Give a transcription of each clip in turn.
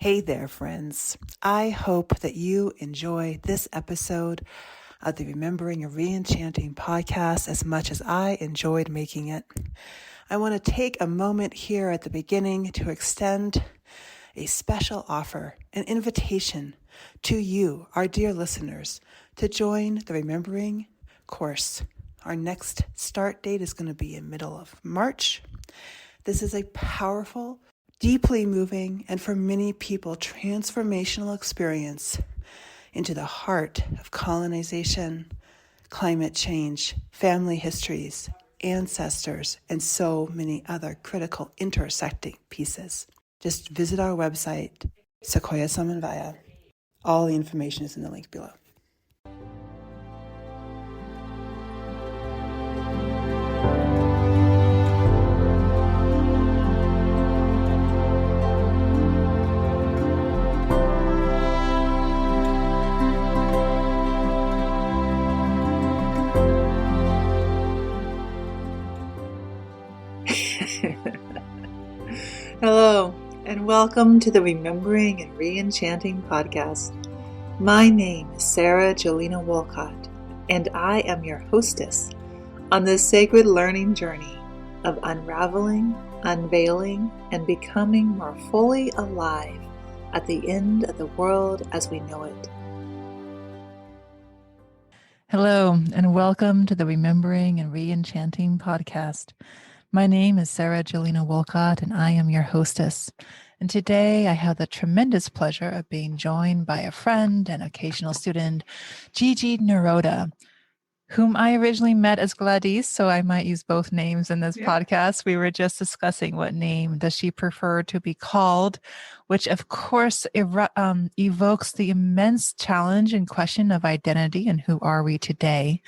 Hey there, friends. I hope that you enjoy this episode of the Remembering and Reenchanting podcast as much as I enjoyed making it. I want to take a moment here at the beginning to extend a special offer, an invitation to you, our dear listeners, to join the Remembering course. Our next start date is going to be in middle of March. This is a powerful, deeply moving, and for many people, transformational experience into the heart of colonization, climate change, family histories, ancestors, and so many other critical intersecting pieces. Just visit our website, Sequoia Samanvaya. All the information is in the link below. Hello, and welcome to the Remembering and Reenchanting podcast. My name is Sarah Jolena Wolcott, and I am your hostess on this sacred learning journey of unraveling, unveiling, and becoming more fully alive at the end of the world as we know it. Hello, and welcome to the Remembering and Reenchanting podcast. My name is Sarah Jolena Wolcott, and I am your hostess. And today I have the tremendous pleasure of being joined by a friend and occasional student, GG Neroda, whom I originally met as Gladys, so I might use both names in this podcast. We were just discussing what name does she prefer to be called, which of course evokes the immense challenge and question of identity and who are we today,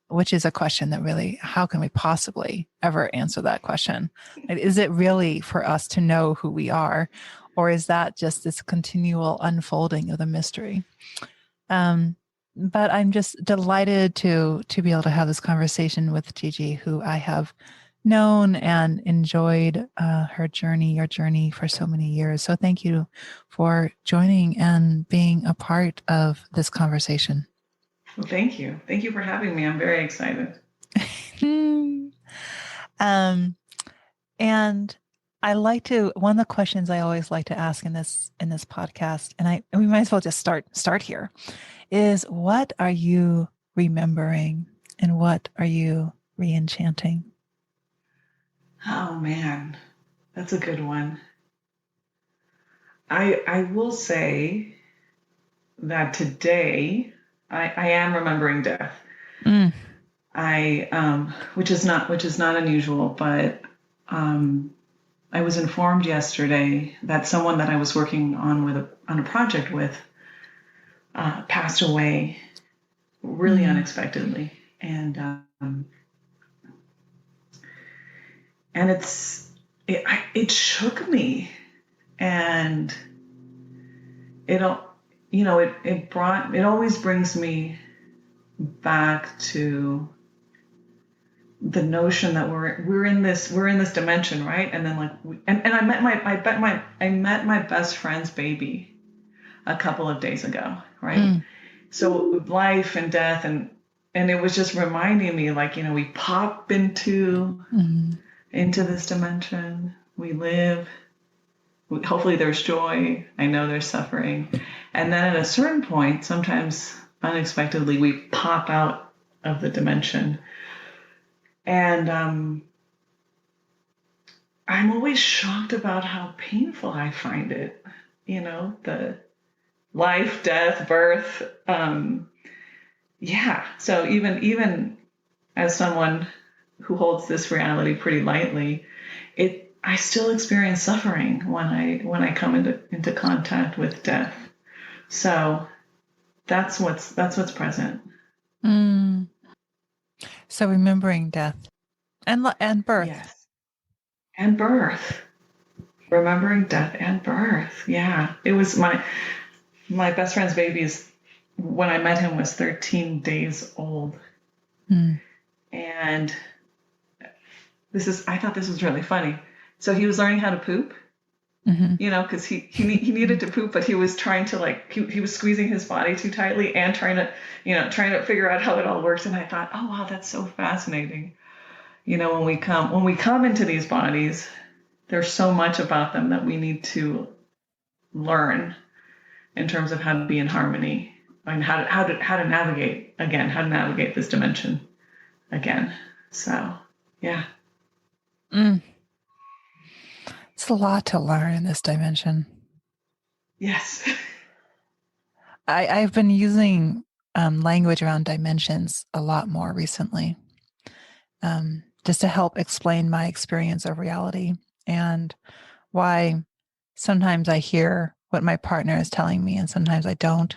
which is a question that really, how can we possibly ever answer that question? Is it really for us to know who we are, or is that just this continual unfolding of the mystery? But I'm just delighted to be able to have this conversation with Gigi, who I have known and enjoyed your journey for so many years. So thank you for joining and being a part of this conversation. Well, thank you. Thank you for having me. I'm very excited. And I like to, one of the questions I always like to ask in this podcast, and we might as well just start here, is what are you remembering and what are you reenchanting? Oh man, that's a good one. I will say that today I am remembering death. Which is not unusual, but I was informed yesterday that someone that I was working on a project with passed away really unexpectedly, and it shook me, and it always brings me back to the notion that we're in this dimension, right? And then I met my best friend's baby a couple of days ago, right? So life and death, and it was just reminding me, we pop into this dimension, we live. Hopefully there's joy. I know there's suffering. And then at a certain point, sometimes unexpectedly, we pop out of the dimension. And I'm always shocked about how painful I find it. The life, death, birth. So even as someone who holds this reality pretty lightly, I still experience suffering when I come into contact with death. So that's what's present. So remembering death and birth. Yes. And birth. Remembering death and birth. Yeah. It was my best friend's baby when I met him was 13 days old. And I thought this was really funny. So he was learning how to poop. because he needed to poop, but he was trying to he was squeezing his body too tightly and trying to figure out how it all works. And I thought, oh wow, that's so fascinating. When we come into these bodies, there's so much about them that we need to learn in terms of how to be in harmony and how to navigate this dimension again. So yeah. It's a lot to learn in this dimension. Yes. I've been using language around dimensions a lot more recently, just to help explain my experience of reality and why sometimes I hear what my partner is telling me and sometimes I don't,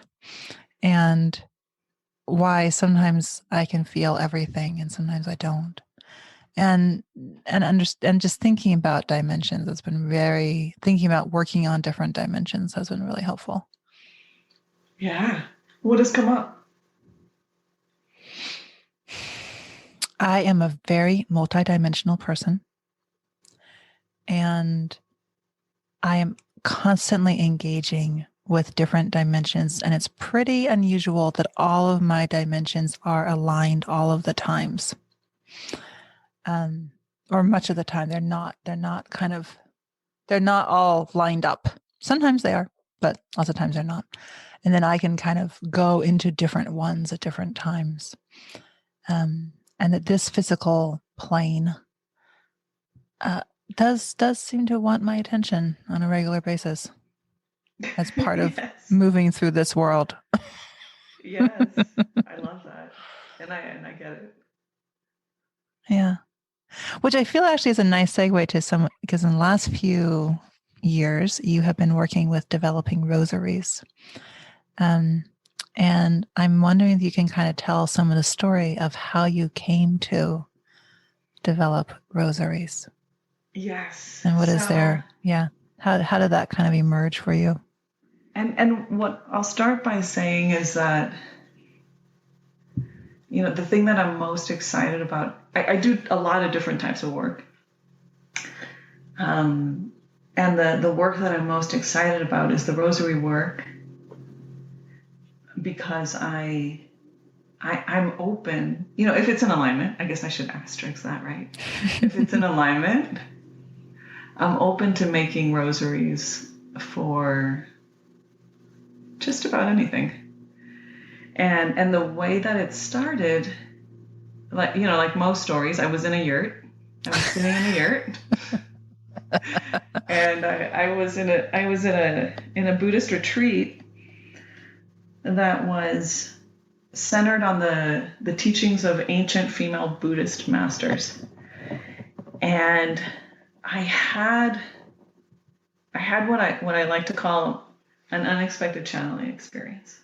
and why sometimes I can feel everything and sometimes I don't. And just thinking about dimensions has been thinking about working on different dimensions has been really helpful. Yeah. What has come up? I am a very multidimensional person, and I am constantly engaging with different dimensions, and it's pretty unusual that all of my dimensions are aligned all of the times. Or much of the time they're not all lined up. Sometimes they are, but lots of times they're not. And then I can kind of go into different ones at different times. And that this physical plane does seem to want my attention on a regular basis as part of moving through this world. Yes, I love that. And I get it. Yeah. Which I feel actually is a nice segue to because in the last few years, you have been working with developing rosaries. And I'm wondering if you can kind of tell some of the story of how you came to develop rosaries. Yes. And what is there? Yeah. How did that kind of emerge for you? And what I'll start by saying is that, the thing that I'm most excited about, I do a lot of different types of work. And the work that I'm most excited about is the rosary work, because I'm open, if it's in alignment. I guess I should asterisk that, right? If it's in alignment, I'm open to making rosaries for just about anything. And the way that it started, like most stories, I was in a yurt. I was sitting in a yurt. And I was in a Buddhist retreat that was centered on the teachings of ancient female Buddhist masters. And I had what I like to call an unexpected channeling experience.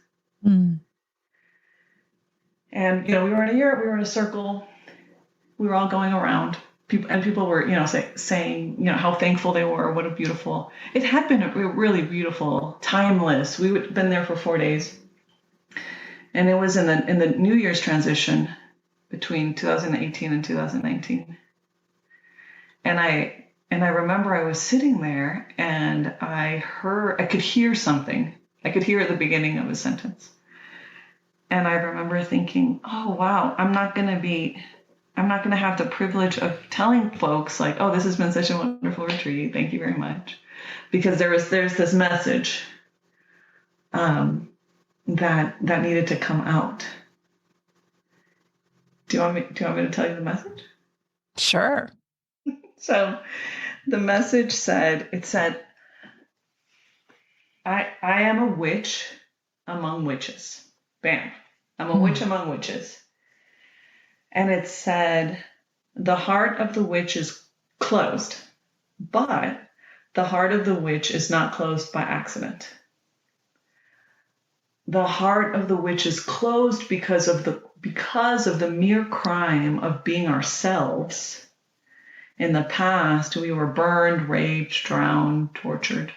And we were in a yurt, we were in a circle, we were all going around. People were, saying, how thankful they were, what a beautiful. It had been a really beautiful, timeless. We had been there for 4 days, and it was in the New Year's transition between 2018 and 2019. And I remember I was sitting there, and I could hear something. I could hear at the beginning of a sentence, and I remember thinking, oh wow, I'm not going to have the privilege of telling folks like, oh, this has been such a wonderful retreat. Thank you very much. Because there's this message that needed to come out. Do you want me to tell you the message? Sure. So the message said, I am a witch among witches. Bam. I'm a witch among witches. And it said, the heart of the witch is closed, but the heart of the witch is not closed by accident. The heart of the witch is closed because of the mere crime of being ourselves. In the past, we were burned, raped, drowned, tortured.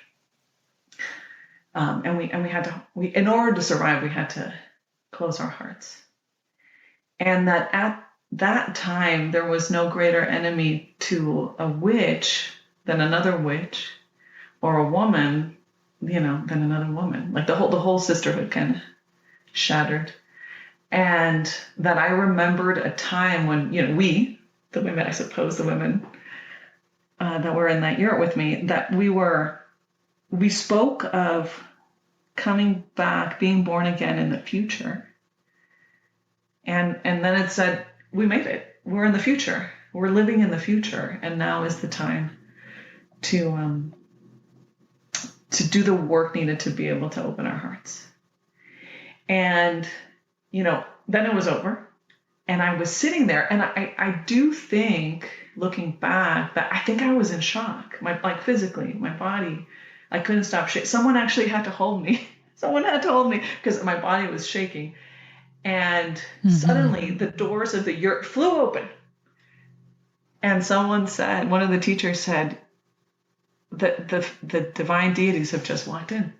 And we had to, in order to survive, we had to close our hearts. And that at that time, there was no greater enemy to a witch than another witch, or a woman, than another woman. Like the whole sisterhood kind of shattered. And that I remembered a time when, the women, I suppose the women that were in that yurt with me, that we spoke of coming back, being born again in the future. And then it said, we made it. We're in the future. We're living in the future. And now is the time to do the work needed to be able to open our hearts. And, then it was over. And I was sitting there, and I do think, looking back, that I think I was in shock. Physically, my body, I couldn't stop shaking. Someone actually had to hold me. Someone had to hold me because my body was shaking. And suddenly the doors of the yurt flew open. And one of the teachers said that the divine deities have just walked in.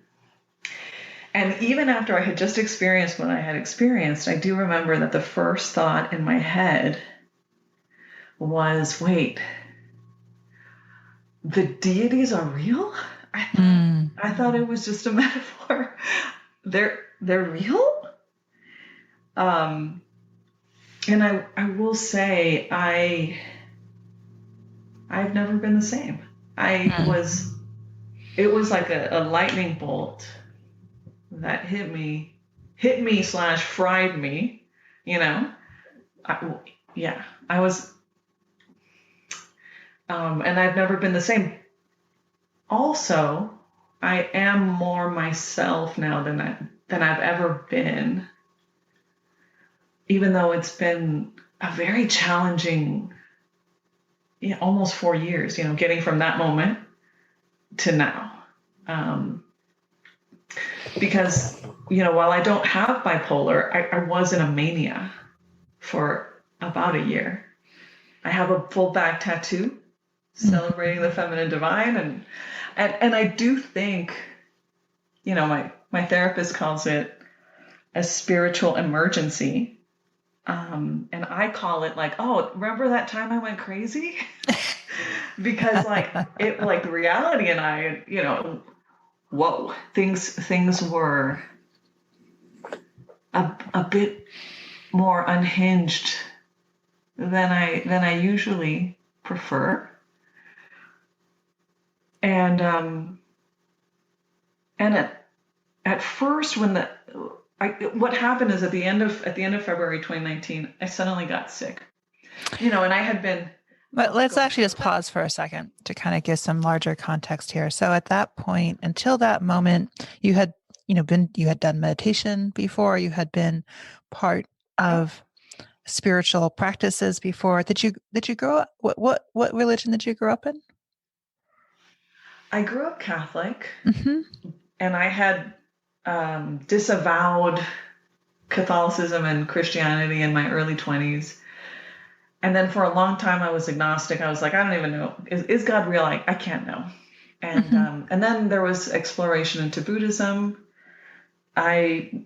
And even after I had just experienced what I had experienced, I do remember that the first thought in my head was, wait, the deities are real? I thought it was just a metaphor. They're real? And I will say, I've never been the same. It was like a lightning bolt that hit me / fried me, I was, and I've never been the same. Also, I am more myself now than I've ever been, even though it's been a very challenging, almost 4 years, getting from that moment to now. Because, while I don't have bipolar, I was in a mania for about a year. I have a full back tattoo celebrating the feminine divine. And I do think, my therapist calls it a spiritual emergency. And I call it remember that time I went crazy? Because the reality and I, whoa, things were a bit more unhinged than I usually prefer. And at first what happened is at the end of February 2019, I suddenly got sick, and I had been. But let's actually just pause for a second to kind of give some larger context here. So at that point, until that moment, you had, you had done meditation before, you had been part of spiritual practices before. Did you grow up? What religion did you grow up in? I grew up Catholic, and I had disavowed Catholicism and Christianity in my early 20s. And then for a long time, I was agnostic. I was like, I don't even know. Is God real? I can't know. And and then there was exploration into Buddhism. I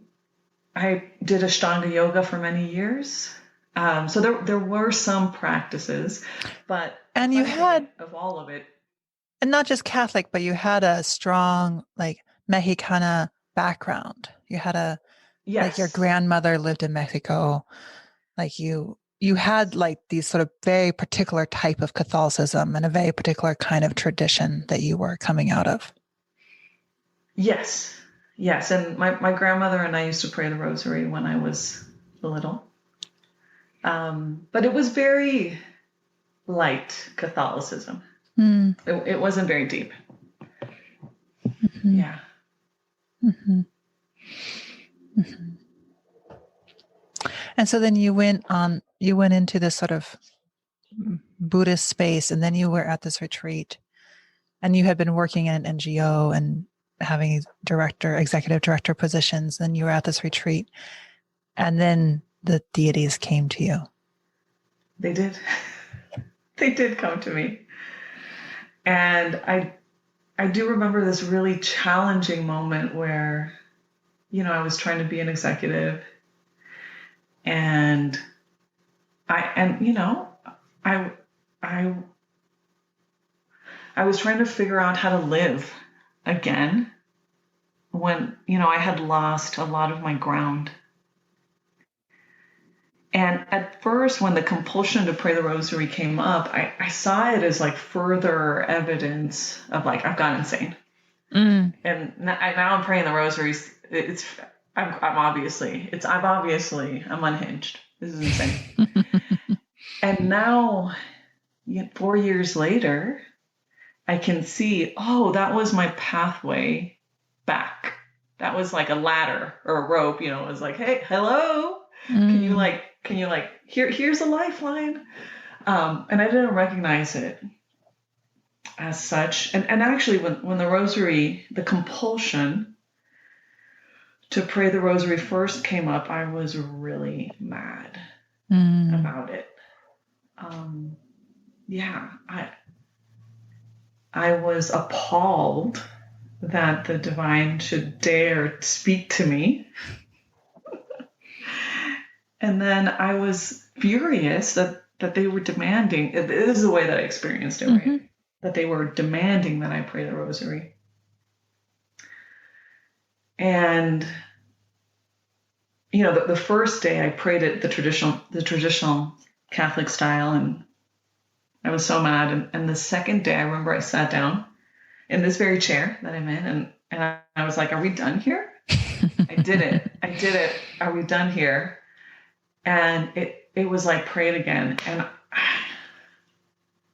did Ashtanga yoga for many years. So there were some practices, but and you had of all of it. And not just Catholic, but you had a strong Mexicana background. You had yes. Your grandmother lived in Mexico. You had these sort of very particular type of Catholicism and a very particular kind of tradition that you were coming out of. Yes. And my grandmother and I used to pray the Rosary when I was little. But it was very light Catholicism. It wasn't very deep. Yeah. And so then you went into this sort of Buddhist space, and then you were at this retreat, and you had been working in an NGO and having executive director positions. Then you were at this retreat, and then the deities came to you. They did. They did come to me. And I do remember this really challenging moment where, I was trying to be an executive, and I was trying to figure out how to live again when, I had lost a lot of my ground. And at first, when the compulsion to pray the rosary came up, I saw it as like further evidence of like, I've gone insane. And now I'm praying the rosaries. I'm unhinged. This is insane. And now, 4 years later, I can see, that was my pathway back. That was like a ladder or a rope, it was like, hey, hello. Can you here's a lifeline. And I didn't recognize it as such. And actually when the rosary, the compulsion to pray the rosary first came up, I was really mad about it. I was appalled that the divine should dare speak to me. And then I was furious that they were demanding, this is the way that I experienced it, right? That they were demanding that I pray the rosary. And, the first day I prayed it the traditional Catholic style, and I was so mad. And the second day I remember I sat down in this very chair that I'm in, and I was like, are we done here? I did it. Are we done here? And it was like, pray it again. And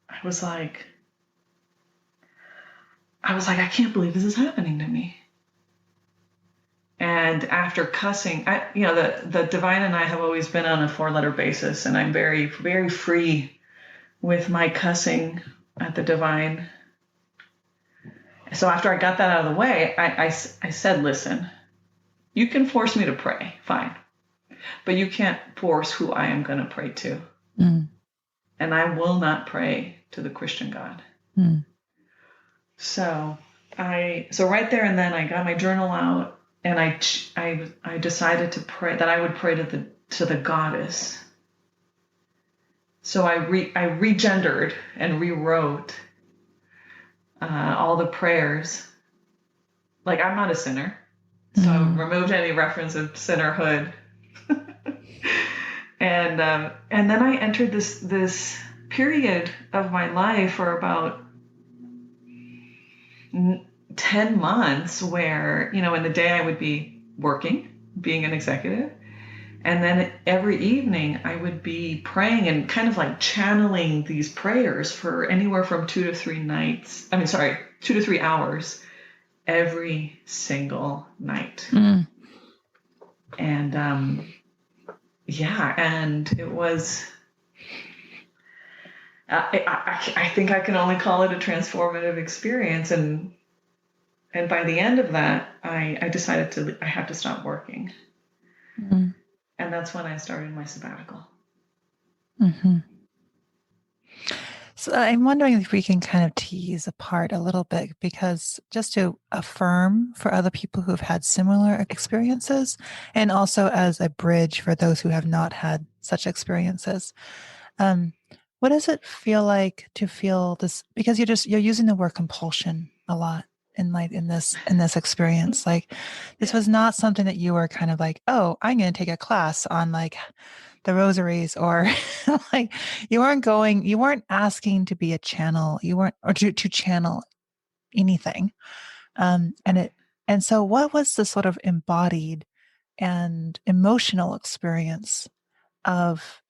I was like, I can't believe this is happening to me. And after cussing, the divine and I have always been on a 4-letter basis, and I'm very, very free with my cussing at the divine. So after I got that out of the way, I said, listen, you can force me to pray, fine. But you can't force who I am going to pray to. And I will not pray to the Christian God. So right there and then I got my journal out, and I decided to pray that I would pray to the goddess. So I regendered and rewrote all the prayers. Like, I'm not a sinner, so I removed any reference of sinnerhood. And then I entered this period of my life for about 10 months where, in the day I would be working, being an executive. And then every evening I would be praying and kind of like channeling these prayers for anywhere from 2 to 3 hours every single night. And, and it was, I think I can only call it a transformative experience. And by the end of that, I decided I have to stop working. And that's when I started my sabbatical. So I'm wondering if we can kind of tease apart a little bit, because just to affirm for other people who've had similar experiences, and also as a bridge for those who have not had such experiences. What does it feel like to feel this? Because you're using the word compulsion a lot in this experience. Like, this was not something that you were kind of like, oh, I'm going to take a class on like the rosaries, or like you weren't asking to be a channel, or to channel anything. And so what was the sort of embodied and emotional experience of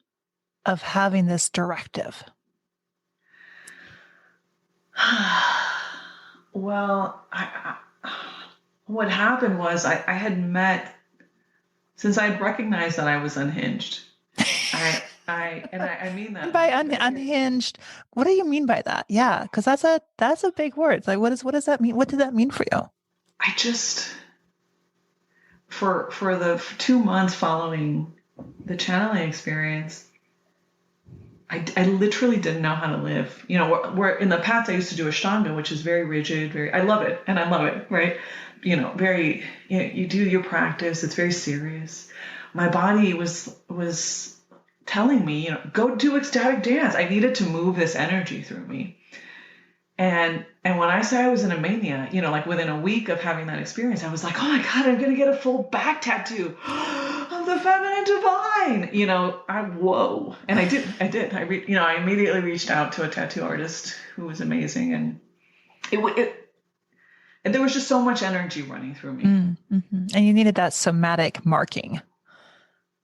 having this directive? Well, what happened was I had met, since I had recognized that I was unhinged. I mean that. And by unhinged, what do you mean by that? Yeah, because that's a big word. It's like, what does that mean? What did that mean for you? I just, for the 2 months following the channeling experience, I literally didn't know how to live. Where in the past I used to do Ashtanga, which is very rigid, I love it, right? Very, you do your practice, it's very serious. My body was telling me, go do ecstatic dance. I needed to move this energy through me. And when I say I was in a mania, like within a week of having that experience, I was like, oh my God, I'm going to get a full back tattoo of the feminine divine. Whoa. And I did. I immediately reached out to a tattoo artist who was amazing. And and there was just so much energy running through me. Mm-hmm. And you needed that somatic marking.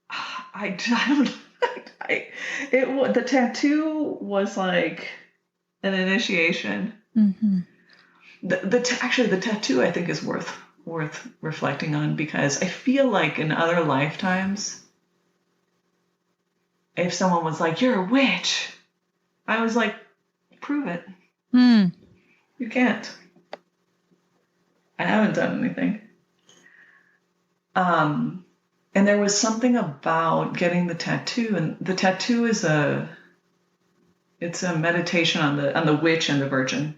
I don't. The tattoo was like an initiation. Mm-hmm. Actually, the tattoo I think is worth reflecting on, because I feel like in other lifetimes, if someone was like, "You're a witch," I was like, "Prove it." You can't. I haven't done anything. And there was something about getting the tattoo, and the tattoo is it's a meditation on the witch and the virgin.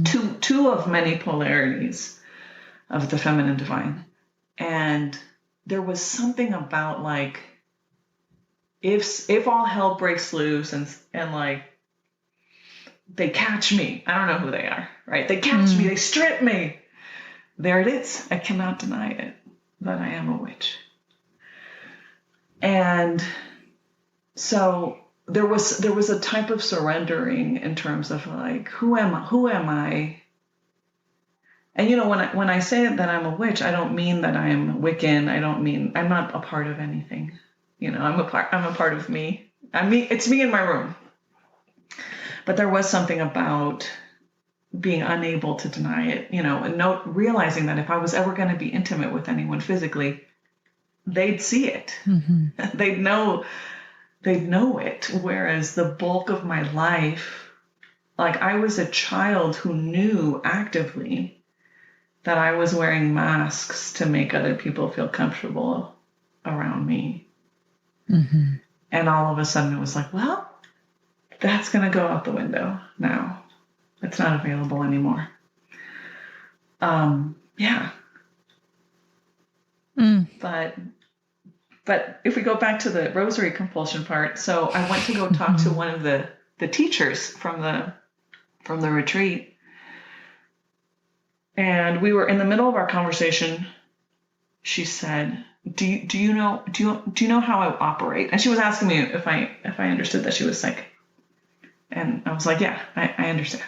Two of many polarities of the feminine divine. And there was something about like, if all hell breaks loose and like they catch me, I don't know who they are, right? They catch me, they strip me. There it is. I cannot deny it, that I am a witch. And so there was a type of surrendering in terms of like, who am I? And when I say that I'm a witch, I don't mean that I'm Wiccan. I don't mean I'm not a part of anything. I'm a part of me. It's me in my room. But there was something about being unable to deny it, and realizing that if I was ever going to be intimate with anyone physically, they'd see it. Mm-hmm. They'd know it. Whereas the bulk of my life, like I was a child who knew actively that I was wearing masks to make other people feel comfortable around me. Mm-hmm. And all of a sudden it was like, well, that's going to go out the window now. It's not available anymore. Yeah. But if we go back to the rosary compulsion part, so I went to go talk to one of the teachers from the retreat, and we were in the middle of our conversation. She said, "Do you know how I operate?" And she was asking me if I understood that she was sick, and I was like, "Yeah, I understand."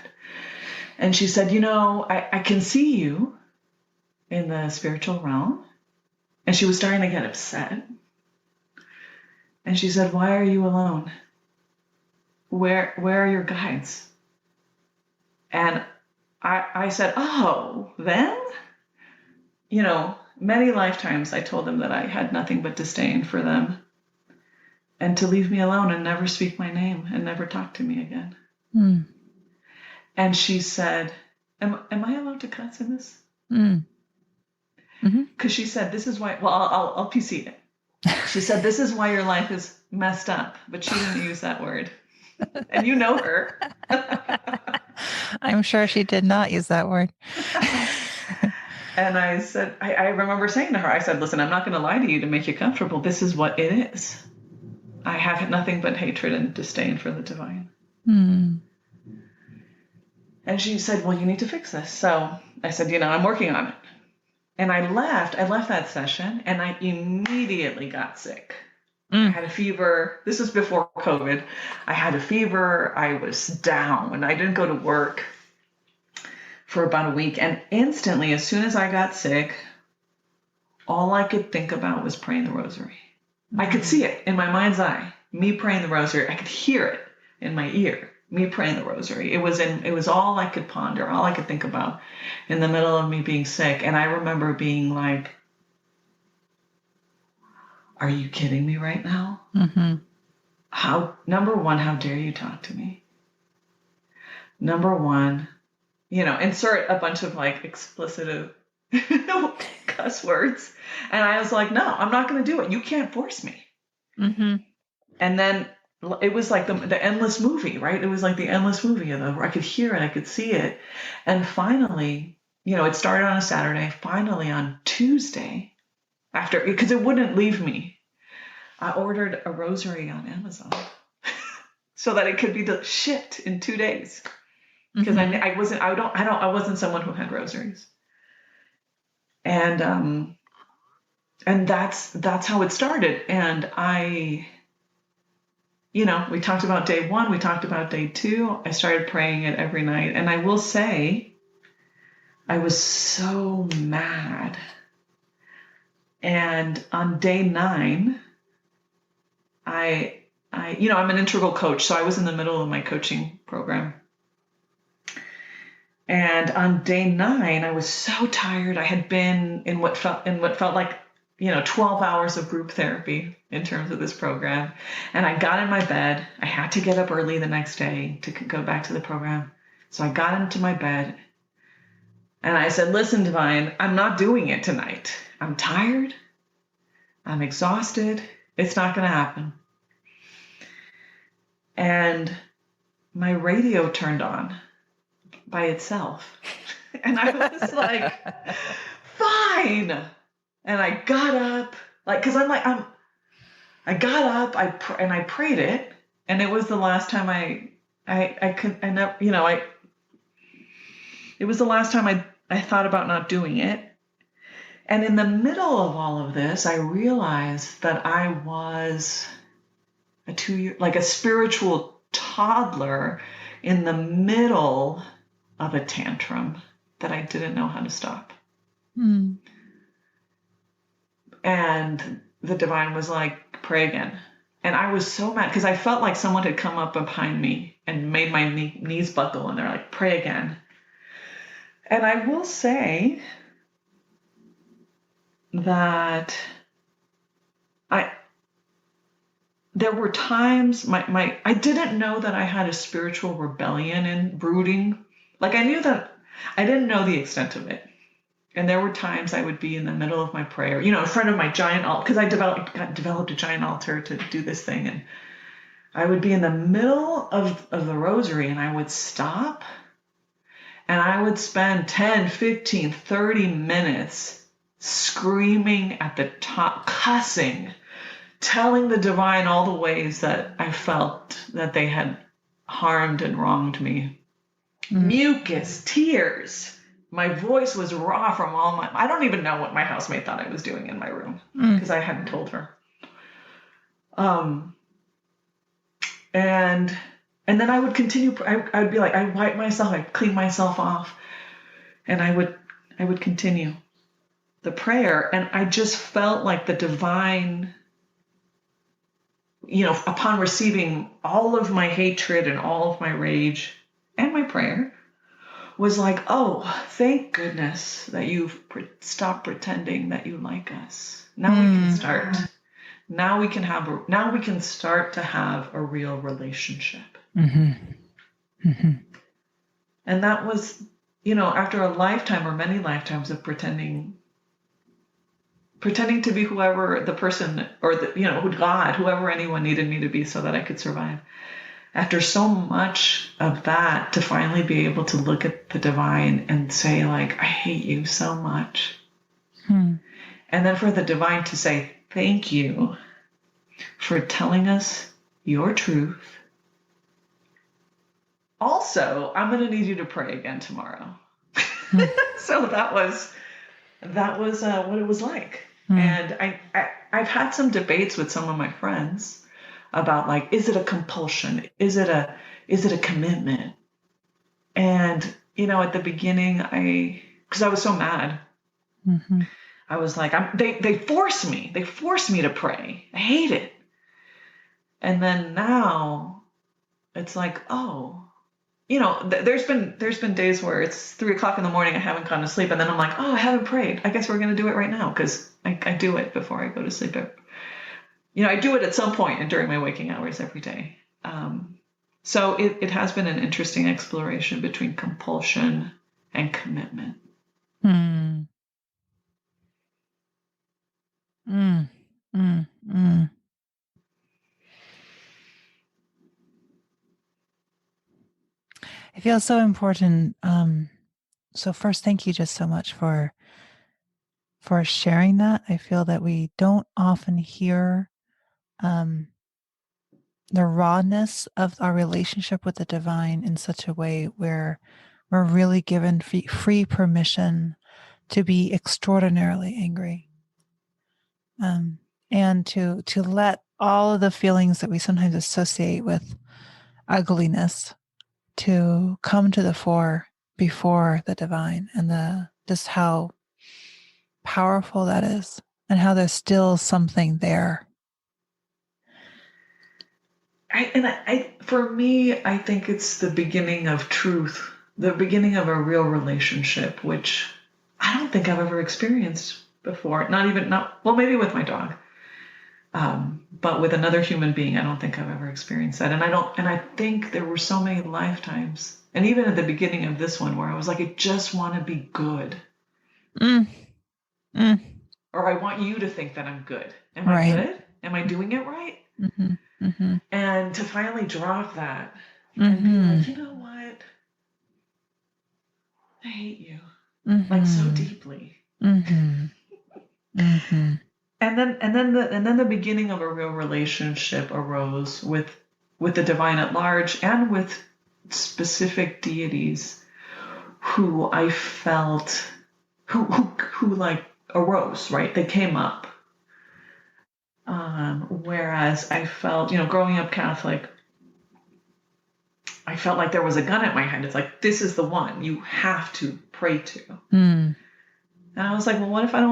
And she said, I can see you in the spiritual realm. And she was starting to get upset. And she said, "Why are you alone? Where are your guides?" And I said, "Oh, then?" Many lifetimes I told them that I had nothing but disdain for them and to leave me alone and never speak my name and never talk to me again. And she said, am I allowed to cuss in this? Because she said, this is why, well, I'll PC it. She said, this is why your life is messed up, but she didn't use that word. And you know her. I'm sure she did not use that word. And I said, I remember saying to her, I said, listen, I'm not going to lie to you to make you comfortable. This is what it is. I have nothing but hatred and disdain for the divine. And she said, well, you need to fix this. So I said, I'm working on it. And I left that session and I immediately got sick. I had a fever. This was before COVID. I had a fever. I was down. I didn't go to work for about a week. And instantly, as soon as I got sick, all I could think about was praying the rosary. I could see it in my mind's eye, me praying the rosary. I could hear it in my ear, me praying the rosary. It was all I could ponder, all I could think about in the middle of me being sick. And I remember being like, are you kidding me right now? Number one, how dare you talk to me? Number one, insert a bunch of like explicit cuss words. And I was like, no, I'm not going to do it. You can't force me. And then it was like the endless movie, right? It was like the endless movie. I could hear it. I could see it. And finally, it started on a Saturday. Finally on Tuesday, because it wouldn't leave me, I ordered a rosary on Amazon so that it could be shipped in 2 days. because I wasn't someone who had rosaries. And that's how it started. And we talked about day 1, we talked about day 2. I started praying it every night. And I will say, I was so mad. And on day 9, I'm an integral coach, so I was in the middle of my coaching program. And on day 9, I was so tired. I had been in what felt like 12 hours of group therapy in terms of this program. And I got in my bed. I had to get up early the next day to go back to the program. So I got into my bed and I said, listen, Divine, I'm not doing it tonight. I'm tired. I'm exhausted. It's not going to happen. And my radio turned on by itself. And I was like, fine. And I got up, because I got up, I prayed it. And it was the last time it was the last time I thought about not doing it. And in the middle of all of this, I realized that I was a spiritual toddler in the middle of a tantrum that I didn't know how to stop. Mm. And the divine was like, pray again. And I was so mad because I felt like someone had come up behind me and made my knees buckle, and they're like, pray again. And I will say that there were times I didn't know that I had a spiritual rebellion and brooding. I knew that I didn't know the extent of it. And there were times I would be in the middle of my prayer, in front of my giant altar, because I developed a giant altar to do this thing. And I would be in the middle of the rosary, and I would stop and I would spend 10, 15, 30 minutes screaming at the top, cussing, telling the divine all the ways that I felt that they had harmed and wronged me. Mm. Mucus, tears. My voice was raw from I don't even know what my housemate thought I was doing in my room because I hadn't told her. And then I would continue. I would be like, I wipe myself, I clean myself off, and I would continue the prayer. And I just felt like the divine, upon receiving all of my hatred and all of my rage and my prayer, was like, oh, thank goodness that you've stopped pretending that you like us. Now we can start. Now we can start to have a real relationship. Mm-hmm. Mm-hmm. And that was, after a lifetime or many lifetimes of pretending to be whoever the person or whoever anyone needed me to be so that I could survive. After so much of that, to finally be able to look at the divine and say, I hate you so much. And then for the divine to say, thank you for telling us your truth. Also, I'm going to need you to pray again tomorrow. So that was what it was like. And I've had some debates with some of my friends about is it a compulsion? Is it a commitment? And, at the beginning, because I was so mad, I was like, they force me to pray. I hate it. And then now it's like, oh, there's been days where it's 3:00 in the morning. I haven't gone to sleep. And then I'm like, oh, I haven't prayed. I guess we're going to do it right now. Cause I do it before I go to sleep. I do it at some point and during my waking hours every day. So it has been an interesting exploration between compulsion and commitment. Mm. Mm. Mm. Mm. I feel so important. So first, thank you just so much for sharing that. I feel that we don't often hear rawness of our relationship with the divine in such a way where we're really given free permission to be extraordinarily angry, and to let all of the feelings that we sometimes associate with ugliness to come to the fore before the divine, and just how powerful that is, and how there's still something there. For me, I think it's the beginning of truth, the beginning of a real relationship, which I don't think I've ever experienced before. Well, maybe with my dog, but with another human being, I don't think I've ever experienced that. And I think there were so many lifetimes, and even at the beginning of this one, where I was like, I just want to be good. Or I want you to think that I'm good. Am I good? Am I doing it right? And to finally drop that and be like, you know what? I hate you, like so deeply. And then the beginning of a real relationship arose with the divine at large, and with specific deities who I felt who like arose, right? They came up. Whereas I felt, growing up Catholic, I felt like there was a gun at my head. It's like, this is the one you have to pray to. And I was like, well, what if I'm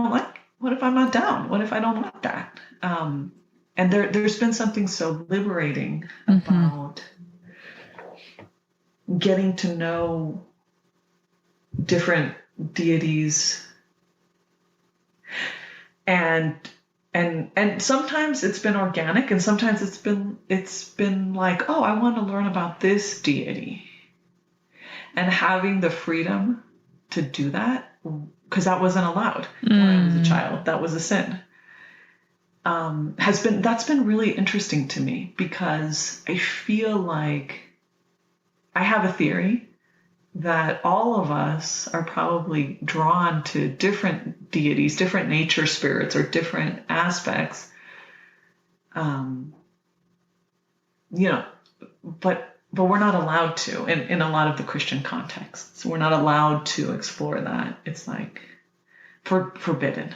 not down? What if I don't like that? And there's been something so liberating about getting to know different deities, and sometimes it's been organic, and sometimes it's been like, oh, I want to learn about this deity, and having the freedom to do that, because that wasn't allowed when I was a child. That was a sin. That's been really interesting to me, because I feel like I have a theory that all of us are probably drawn to different deities, different nature spirits, or different aspects. But we're not allowed to in a lot of the Christian contexts. We're not allowed to explore that. It's like forbidden.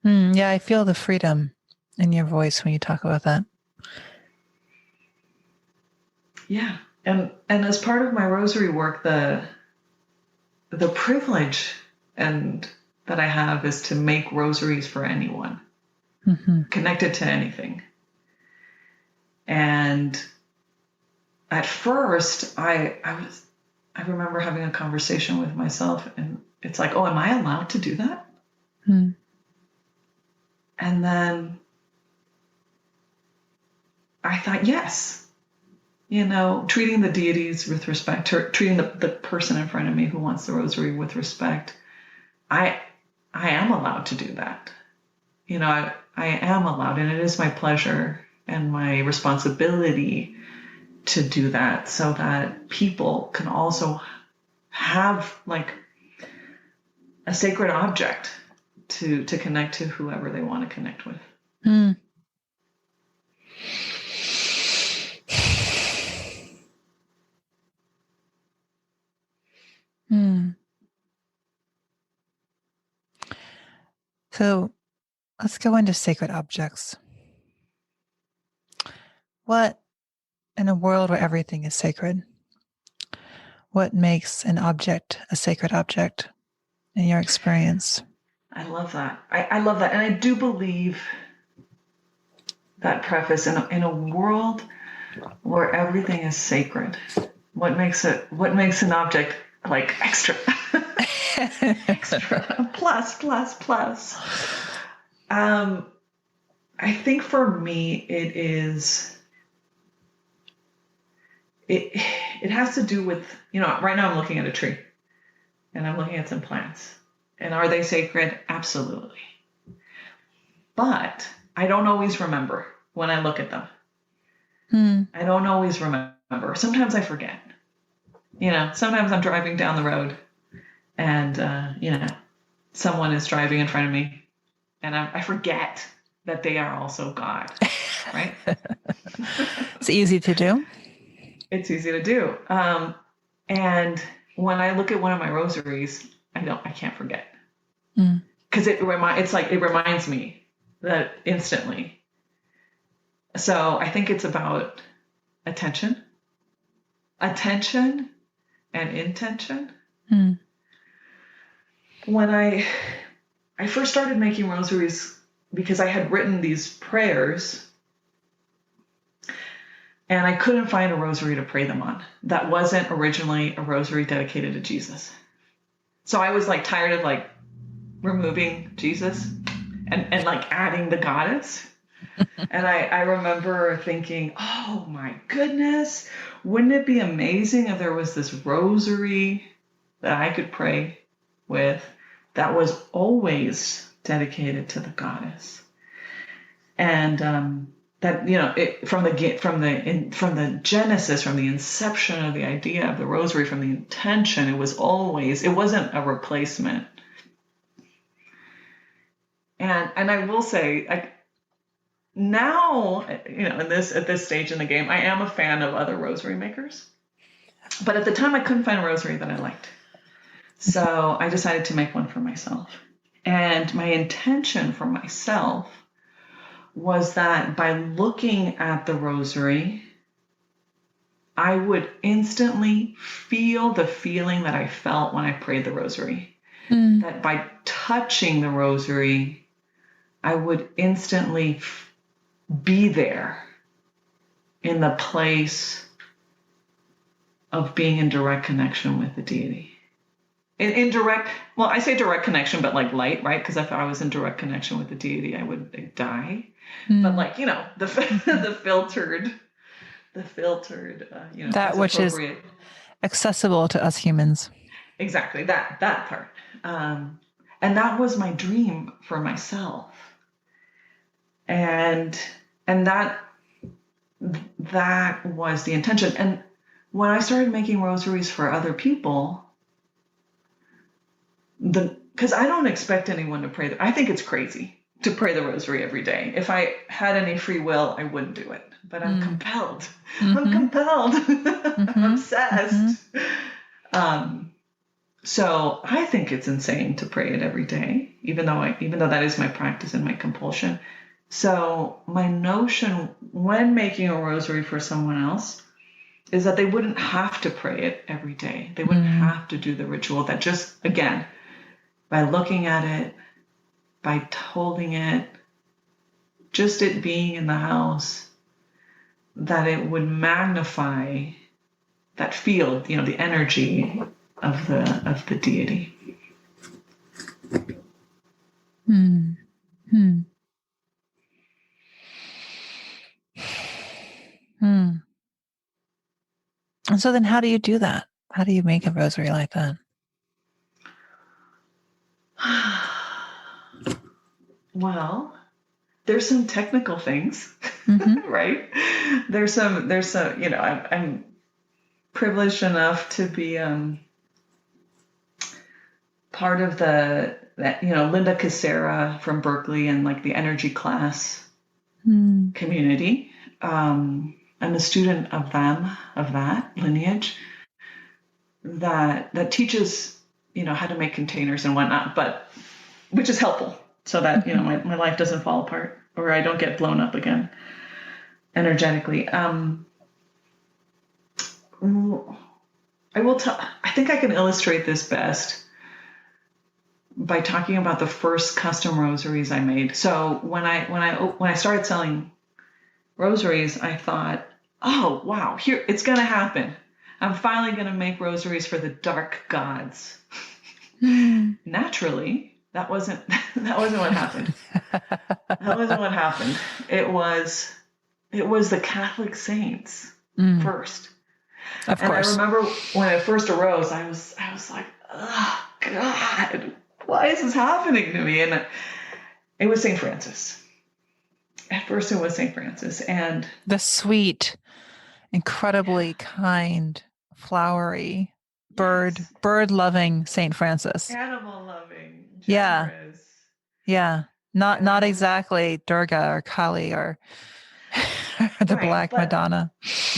Yeah, I feel the freedom in your voice when you talk about that. Yeah. And as part of my rosary work, the privilege that I have is to make rosaries for anyone, connected to anything. And at first, I remember having a conversation with myself, and it's like, oh, am I allowed to do that? And then I thought, yes, treating the deities with respect, treating the person in front of me who wants the rosary with respect, I am allowed to do that. I am allowed, and it is my pleasure and my responsibility to do that, so that people can also have like a sacred object to connect to whoever they want to connect with. So let's go into sacred objects. What, in a world where everything is sacred, what makes an object a sacred object in your experience? I love that. I love that. And I do believe that preface, in a world where everything is sacred, what makes an object like extra plus. I think for me it has to do with, right now I'm looking at a tree, and I'm looking at some plants. And are they sacred? Absolutely. But I don't always remember when I look at them. I don't always remember. Sometimes I forget. Sometimes I'm driving down the road, and, someone is driving in front of me and I forget that they are also God, right? It's easy to do. It's easy to do. And when I look at one of my rosaries, I can't forget. Because it reminds me that instantly. So I think it's about attention and intention. When I first started making rosaries, because I had written these prayers and I couldn't find a rosary to pray them on that wasn't originally a rosary dedicated to Jesus. So I was like tired of like removing Jesus and like adding the goddess. And I remember thinking, oh my goodness, wouldn't it be amazing if there was this rosary that I could pray with that was always dedicated to the goddess? And that, you know, from the genesis, from the inception of the idea of the rosary, from the intention, it wasn't a replacement. And I will say, like, now, you know, at this stage in the game, I am a fan of other rosary makers. But at the time, I couldn't find a rosary that I liked. So I decided to make one for myself. And my intention for myself was that by looking at the rosary, I would instantly feel the feeling that I felt when I prayed the rosary. That by touching the rosary, I would instantly be there in the place of being in direct connection with the deity. I say direct connection, but like light, right? Because if I was in direct connection with the deity, I would die. But like, you know, the filtered, you know, that which is accessible to us humans. Exactly, that part. And that was my dream for myself. And that was the intention. And when I started making rosaries for other people, because I don't expect anyone to pray. I think it's crazy to pray the rosary every day. If I had any free will, I wouldn't do it. But I'm compelled. I'm compelled. I'm obsessed. So I think it's insane to pray it every day, even though that is my practice and my compulsion. So my notion when making a rosary for someone else is that they wouldn't have to pray it every day. They wouldn't have to do the ritual. That just, again, by looking at it, by holding it, just it being in the house, that it would magnify that field, you know, the energy of the deity. And so then how do you do that? How do you make a rosary like that? Well, there's some technical things, right? There's some, you know, I'm privileged enough to be part of Linda Casera from Berkeley and like the energy class community. I'm a student of that lineage that teaches, you know, how to make containers and whatnot, but which is helpful so that, you know, my life doesn't fall apart or I don't get blown up again energetically. I think I can illustrate this best by talking about the first custom rosaries I made. So when I started selling rosaries, I thought, oh wow, here it's gonna happen. I'm finally gonna make rosaries for the dark gods. Naturally, that wasn't what happened. That wasn't what happened. It was the Catholic saints first. Of course. I remember when it first arose, I was like, oh God, why is this happening to me? And it was St. Francis. At first it was St. Francis, and the sweet, incredibly kind, flowery, bird-loving St. Francis. Animal-loving, Yeah. chakras. Yeah. And Not exactly Durga or Kali or the right, Black Madonna.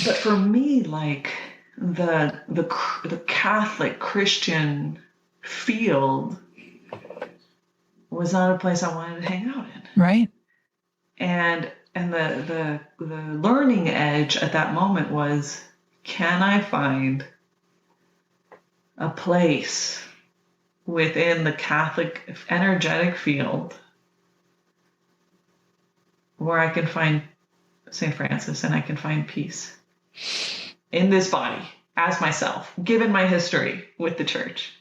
but for me, like the Catholic Christian field was not a place I wanted to hang out in. Right. And the learning edge at that moment was, can I find a place within the Catholic energetic field where I can find St. Francis and I can find peace in this body as myself, given my history with the church.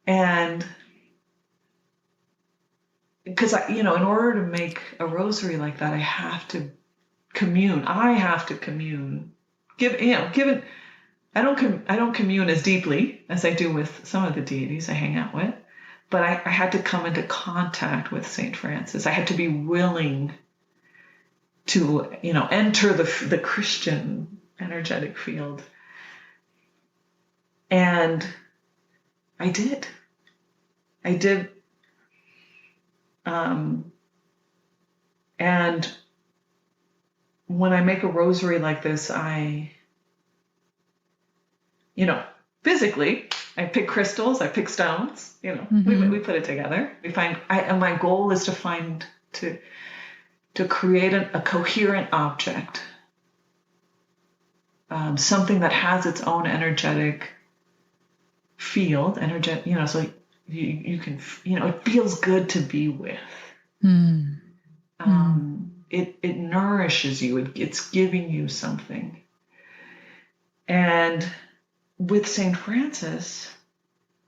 And because in order to make a rosary like that, I have to commune. Given I don't commune as deeply as I do with some of the deities I hang out with, but I had to come into contact with St. Francis. I had to be willing to enter the Christian energetic field, and I did. And when I make a rosary like this, physically, I pick crystals, I pick stones, we put it together. And my goal is to create a coherent object, something that has its own energetic field, so you can, it feels good to be with. It nourishes you. It's giving you something. And with St. Francis,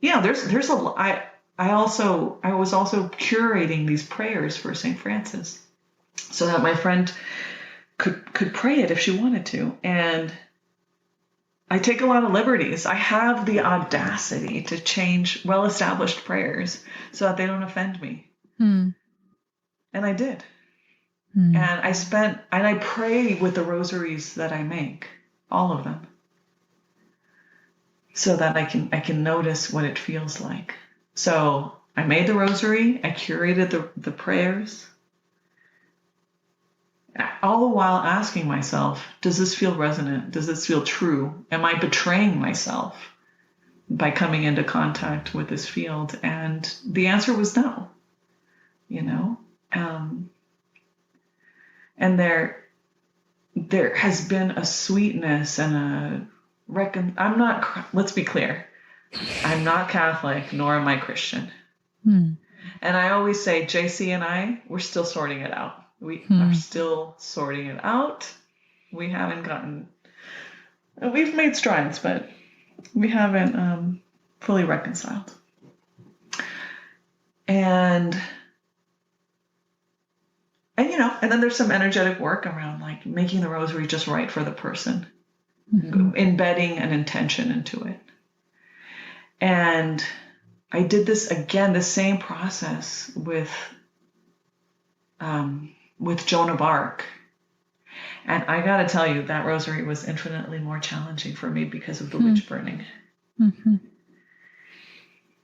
there's a lot. I was also curating these prayers for St. Francis so that my friend could pray it if she wanted to. And I take a lot of liberties. I have the audacity to change well-established prayers so that they don't offend me. And I did. And I pray with the rosaries that I make, all of them, so that I can notice what it feels like. So I made the rosary, I curated the prayers, all the while asking myself, does this feel resonant? Does this feel true? Am I betraying myself by coming into contact with this field? And the answer was no, and there has been a sweetness and let's be clear, I'm not Catholic, nor am I Christian. And I always say, JC and we're still sorting it out. We are still sorting it out. We haven't we've made strides, but we haven't fully reconciled. And then there's some energetic work around like making the rosary just right for the person, embedding an intention into it. And I did this again, the same process with Joan of Arc. And I got to tell you, that rosary was infinitely more challenging for me because of the witch burning.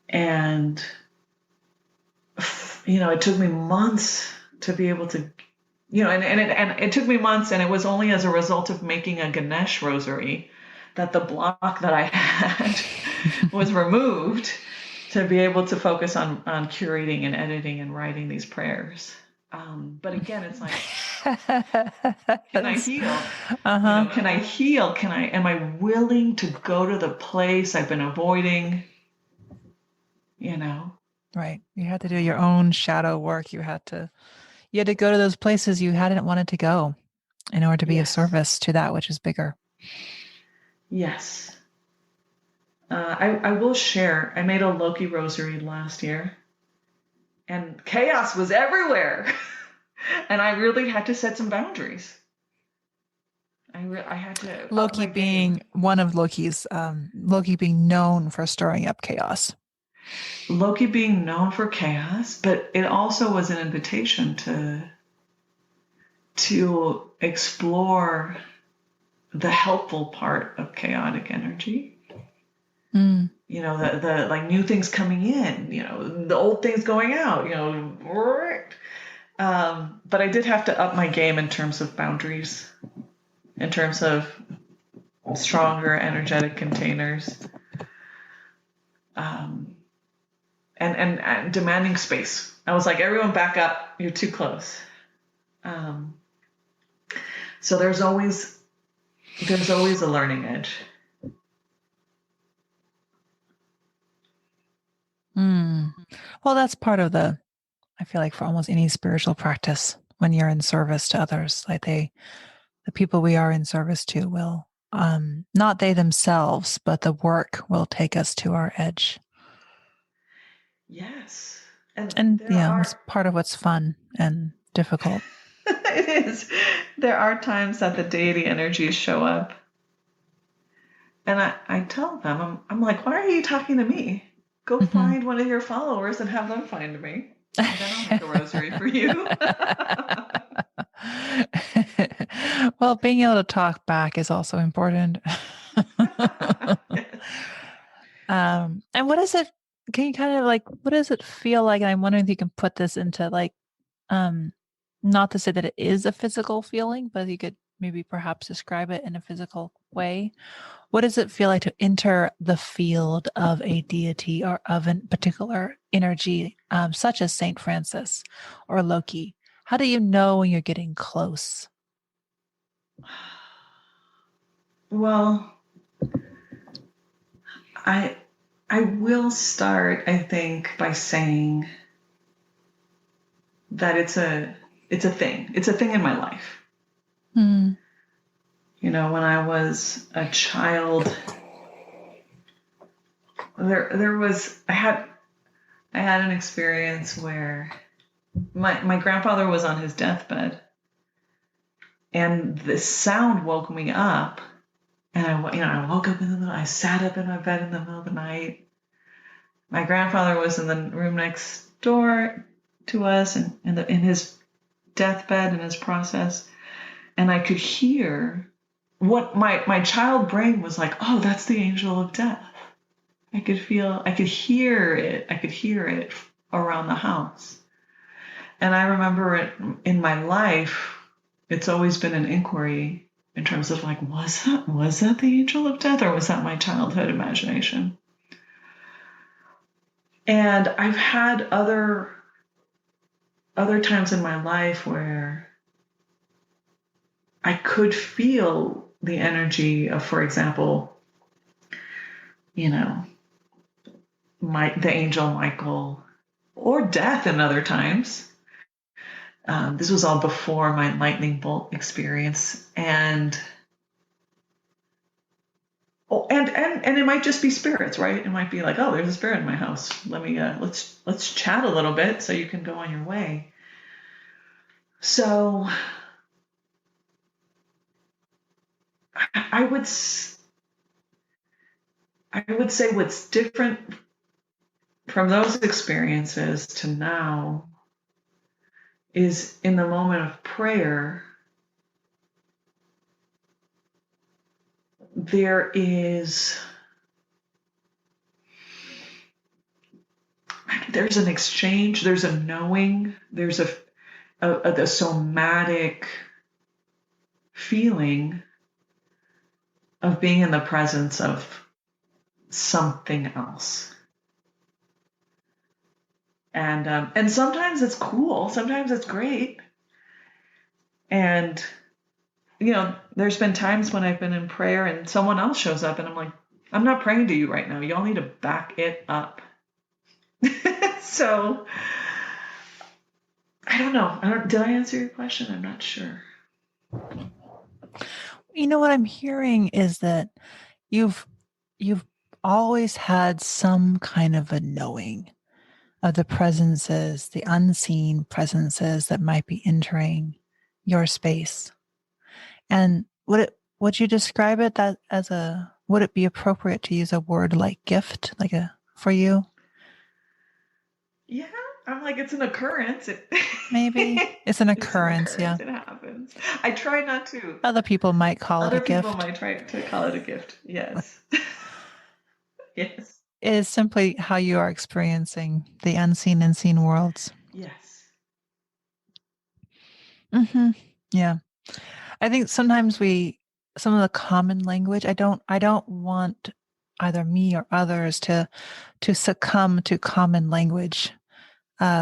And, it took me months to be able to, and it took me months, and it was only as a result of making a Ganesh rosary that the block that I had was removed to be able to focus on curating and editing and writing these prayers. But again, it's like, can I heal? Can I heal? Am I willing to go to the place I've been avoiding? Right. You had to do your own shadow work. You had to go to those places you hadn't wanted to go in order to be of service to that which is bigger. Yes. I will share, I made a Loki rosary last year, and chaos was everywhere. And I really had to set some boundaries. I had to. Loki being one of Loki's, Loki being known for stirring up chaos. Loki being known for chaos, but it also was an invitation to explore the helpful part of chaotic energy. the like new things coming in, the old things going out, but I did have to up my game in terms of boundaries, in terms of stronger energetic containers, and demanding space. I was like, everyone back up, you're too close. So there's always a learning edge. Well, that's part of I feel like for almost any spiritual practice, when you're in service to others, like the people we are in service to will, not they themselves, but the work will take us to our edge. Yes. And it's part of what's fun and difficult. It is. There are times that the deity energies show up. And I tell them, I'm like, why are you talking to me? Go find one of your followers and have them find me. And then I'll make a rosary for you. Well, being able to talk back is also important. And what is it? Can you kind of what does it feel like? And I'm wondering if you can put this into not to say that it is a physical feeling, but you could maybe perhaps describe it in a physical way. What does it feel like to enter the field of a deity or of a particular energy, such as Saint Francis or Loki? How do you know when you're getting close? Well, I will start, I think, by saying that it's a thing. It's a thing in my life. When I was a child, I had an experience where my grandfather was on his deathbed, and the sound woke me up, and I woke up I sat up in my bed in the middle of the night. My grandfather was in the room next door to us, and in his deathbed, in his process, and I could hear what my child brain was like. Oh, that's the angel of death. I could hear it around the house. And I remember it in my life, it's always been an inquiry in terms of like, was that the angel of death, or was that my childhood imagination? And I've had other times in my life where I could feel the energy of, for example, the angel Michael, or death in other times. This was all before my lightning bolt experience, and it might just be spirits, right? It might be like, oh, there's a spirit in my house. Let me let's chat a little bit so you can go on your way. So I would say what's different from those experiences to now is in the moment of prayer, there's an exchange, there's a knowing, there's a somatic feeling of being in the presence of something else. And sometimes it's cool, sometimes it's great. And there's been times when I've been in prayer and someone else shows up and I'm like, I'm not praying to you right now. Y'all need to back it up. So I don't know. Did I answer your question? I'm not sure. What I'm hearing is that you've always had some kind of a knowing of the presences, the unseen presences that might be entering your space. And would you describe it would it be appropriate to use a word like gift, for you? Yeah, I'm like, it's an occurrence. Maybe it's an occurrence. Yeah, it happens. I try not to. Other people might call it a gift. Other people might try to call it a gift. Yes. Yes. is simply how you are experiencing the unseen and seen worlds. Yes. Yeah. I think sometimes some of the common language, I don't want either me or others to succumb to common language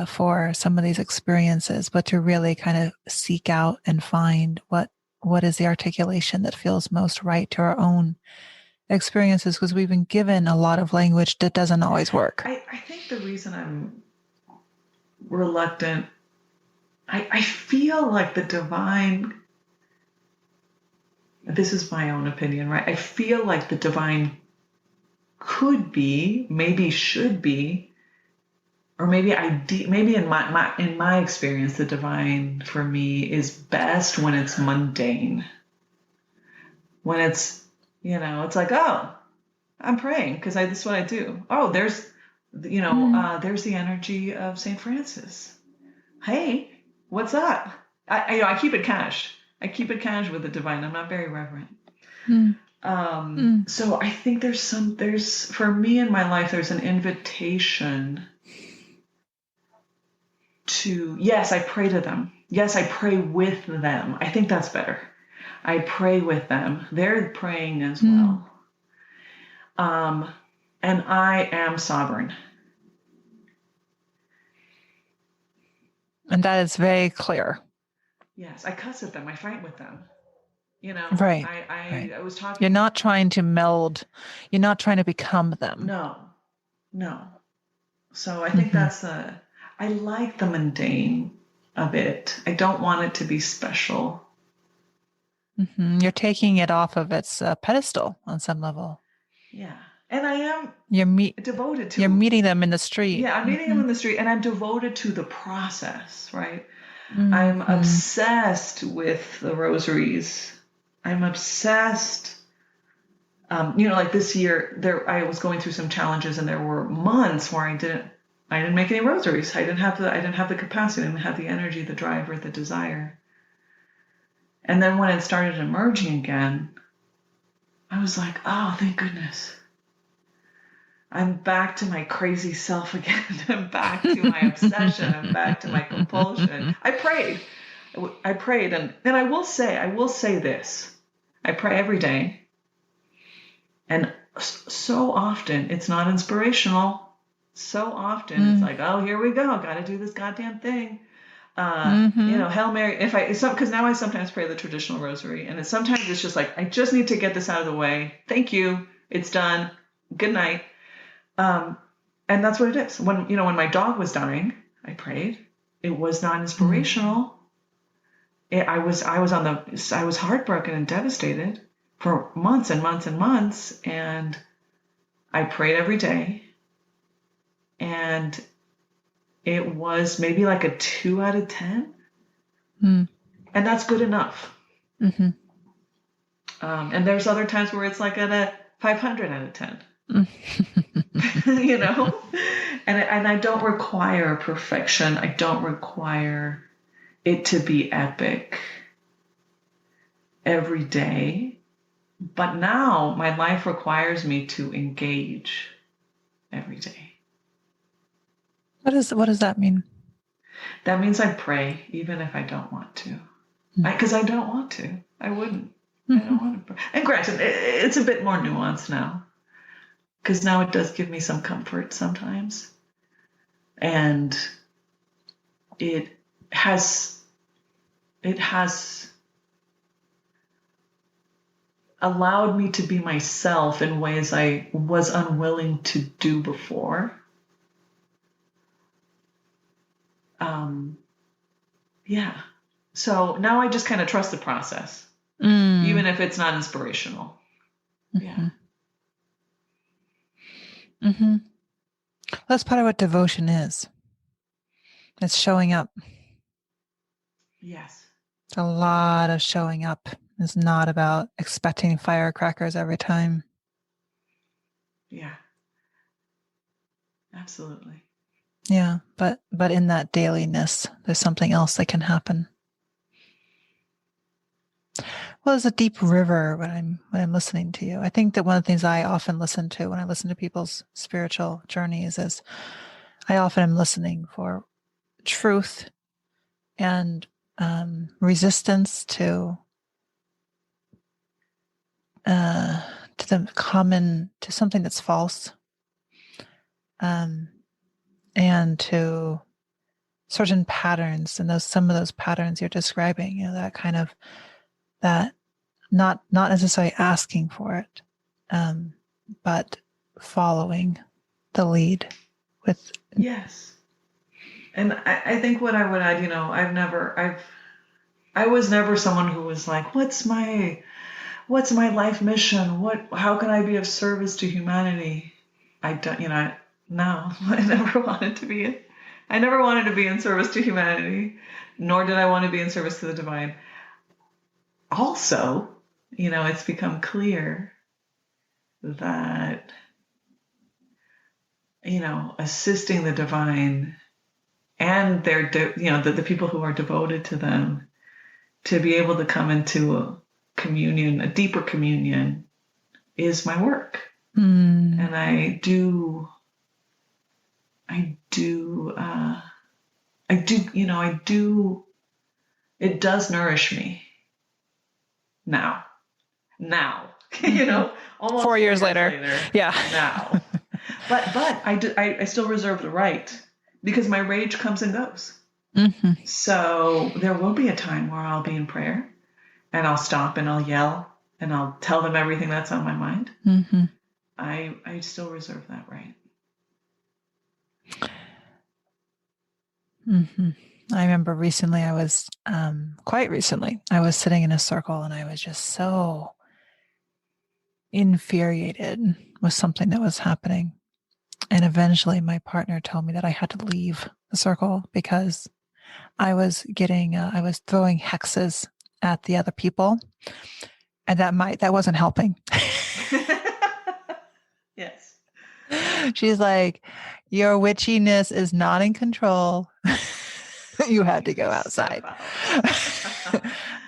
for some of these experiences, but to really kind of seek out and find what is the articulation that feels most right to our own experiences, because we've been given a lot of language that doesn't always work. I think the reason I'm reluctant, I feel like the divine, this is my own opinion, right? I feel like the divine could be, maybe should be, or maybe maybe in my experience, the divine for me is best when it's mundane. When it's, it's like, oh, I'm praying because this is what I do. Oh, there's the energy of Saint Francis. Hey, what's up? I keep it cash. I keep it cash with the divine. I'm not very reverent. So I think there's for me in my life, there's an invitation to, yes, I pray to them. Yes, I pray with them. I think that's better. I pray with them. They're praying as well. And I am sovereign. And that is very clear. Yes, I cuss at them. I fight with them. Right. I was talking. You're not trying to meld. You're not trying to become them. No. So I think that's I like the mundane of it. I don't want it to be special. You're taking it off of its pedestal on some level. Yeah. And I am devoted to. You're meeting them in the street. Yeah, I'm meeting them in the street, and I'm devoted to the process, right? I'm obsessed with the rosaries. I'm obsessed. Like this year, I was going through some challenges, and there were months where I didn't make any rosaries. I didn't have the capacity, I didn't have the energy, the drive, or the desire. And then when it started emerging again, I was like, oh, thank goodness. I'm back to my crazy self again. I'm back to my obsession. I'm back to my compulsion. I prayed, and I will say this. I pray every day. And so often it's not inspirational. So often it's like, oh, here we go. Got to do this goddamn thing. Hail Mary. Because now I sometimes pray the traditional rosary, and sometimes it's just like, I just need to get this out of the way. Thank you. It's done. Good night. And that's what it is. When my dog was dying, I prayed. It was not inspirational. I was heartbroken and devastated for months and months and months, and I prayed every day. And it was maybe like a 2 out of 10. And that's good enough. And there's other times where it's like at a 500 out of 10. And I don't require perfection. I don't require it to be epic every day. But now my life requires me to engage every day. What does that mean? That means I pray even if I don't want to. Because I don't want to. I wouldn't. I don't want to pray. And granted, it's a bit more nuanced now. Because now it does give me some comfort sometimes. And it has allowed me to be myself in ways I was unwilling to do before. Yeah. So now I just kind of trust the process, even if it's not inspirational. Yeah. That's part of what devotion is. It's showing up. Yes. It's a lot of showing up. It's not about expecting firecrackers every time. Yeah. Absolutely. Yeah, but in that dailiness, there's something else that can happen. Well, there's a deep river when I'm listening to you. I think that one of the things I often listen to when I listen to people's spiritual journeys is I often am listening for truth and resistance to something that's false, and to certain patterns, and some of those patterns you're describing, that kind of that not necessarily asking for it, but following the lead with. Yes. And I think what I would add, I was never someone who was like, what's my life mission? How can I be of service to humanity? I don't, no, I never wanted to be. I never wanted to be in service to humanity, nor did I want to be in service to the divine. Also, it's become clear that, assisting the divine and the people who are devoted to them, to be able to come into a communion, a deeper communion, is my work. And I do, it does nourish me now, almost 4 years later. Yeah. Now. But I still reserve the right, because my rage comes and goes. Mm-hmm. So there will be a time where I'll be in prayer and I'll stop and I'll yell and I'll tell them everything that's on my mind. Mm-hmm. I still reserve that right. Mm-hmm. I remember quite recently, I was sitting in a circle and I was just so infuriated with something that was happening. And eventually my partner told me that I had to leave the circle because I was throwing hexes at the other people, and that wasn't helping. Yes. She's like, your witchiness is not in control. You had to go outside.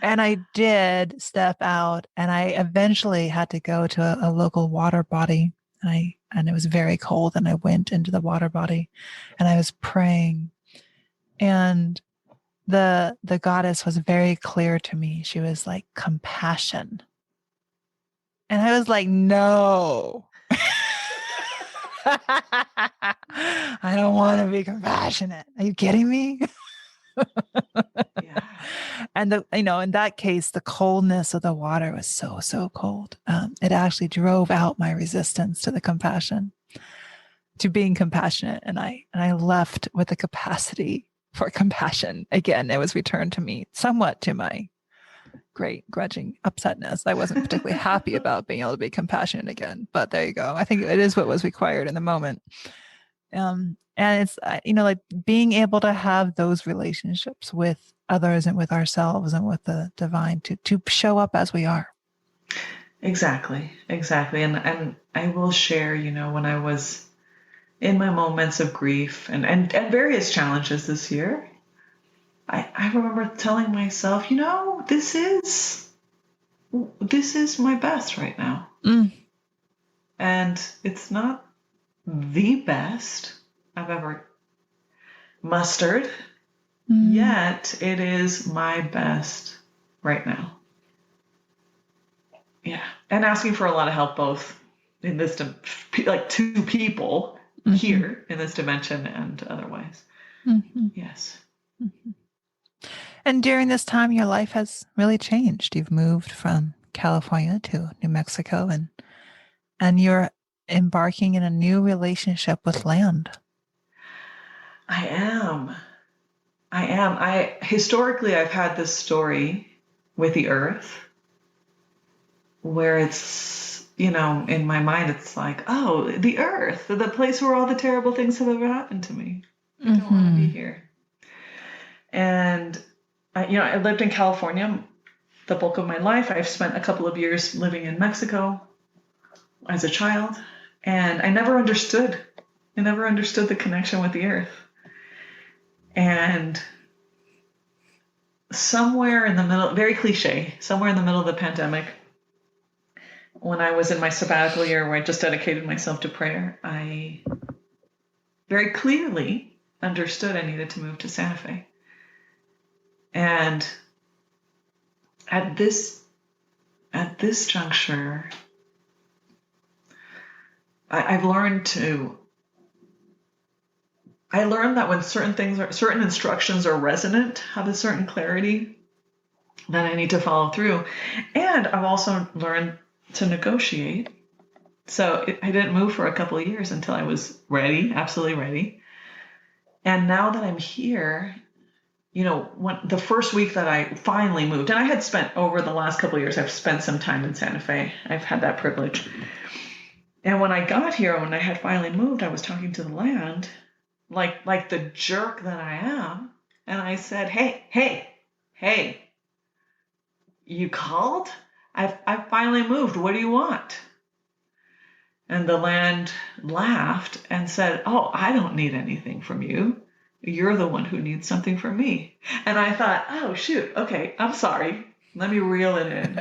And I did step out, and I eventually had to go to a local water body. And it was very cold, and I went into the water body and I was praying, and the goddess was very clear to me. She was like, compassion. And I was like, no. I don't want to be compassionate. Are you kidding me? Yeah. And in that case, the coldness of the water was so cold. It actually drove out my resistance to the compassion, to being compassionate. And I left with the capacity for compassion. Again, it was returned to me, somewhat to my great grudging upsetness. I wasn't particularly happy about being able to be compassionate again, but there you go. I think it is what was required in the moment. And it's, like being able to have those relationships with others and with ourselves and with the divine to show up as we are. Exactly. And I will share, when I was in my moments of grief and various challenges this year, I remember telling myself, this is my best right now. And it's not the best I've ever mustered, yet it is my best right now. Yeah. And asking for a lot of help, both in this, like two people here in this dimension and otherwise. Yes. And during this time, your life has really changed. You've moved from California to New Mexico, and you're embarking in a new relationship with land. I am. Historically, I've had this story with the earth where it's, in my mind, it's like, oh, the earth, the place where all the terrible things have ever happened to me. I don't want to be here. And, I lived in California the bulk of my life. I've spent a couple of years living in Mexico as a child, and I never understood the connection with the earth. And somewhere in the middle, very cliche, somewhere in the middle of the pandemic, when I was in my sabbatical year where I just dedicated myself to prayer, I very clearly understood I needed to move to Santa Fe. And at this juncture, I learned that when certain instructions are resonant, have a certain clarity, then I need to follow through. And I've also learned to negotiate. So I didn't move for a couple of years until I was ready, absolutely ready. And now that I'm here, when the first week that I finally moved, and I had spent over the last couple of years, I've spent some time in Santa Fe. I've had that privilege. And when I got here, when I had finally moved, I was talking to the land, like the jerk that I am. And I said, hey, you called? I've finally moved. What do you want? And the land laughed and said, oh, I don't need anything from you. You're the one who needs something from me. And I thought, oh, shoot. Okay, I'm sorry. Let me reel it in.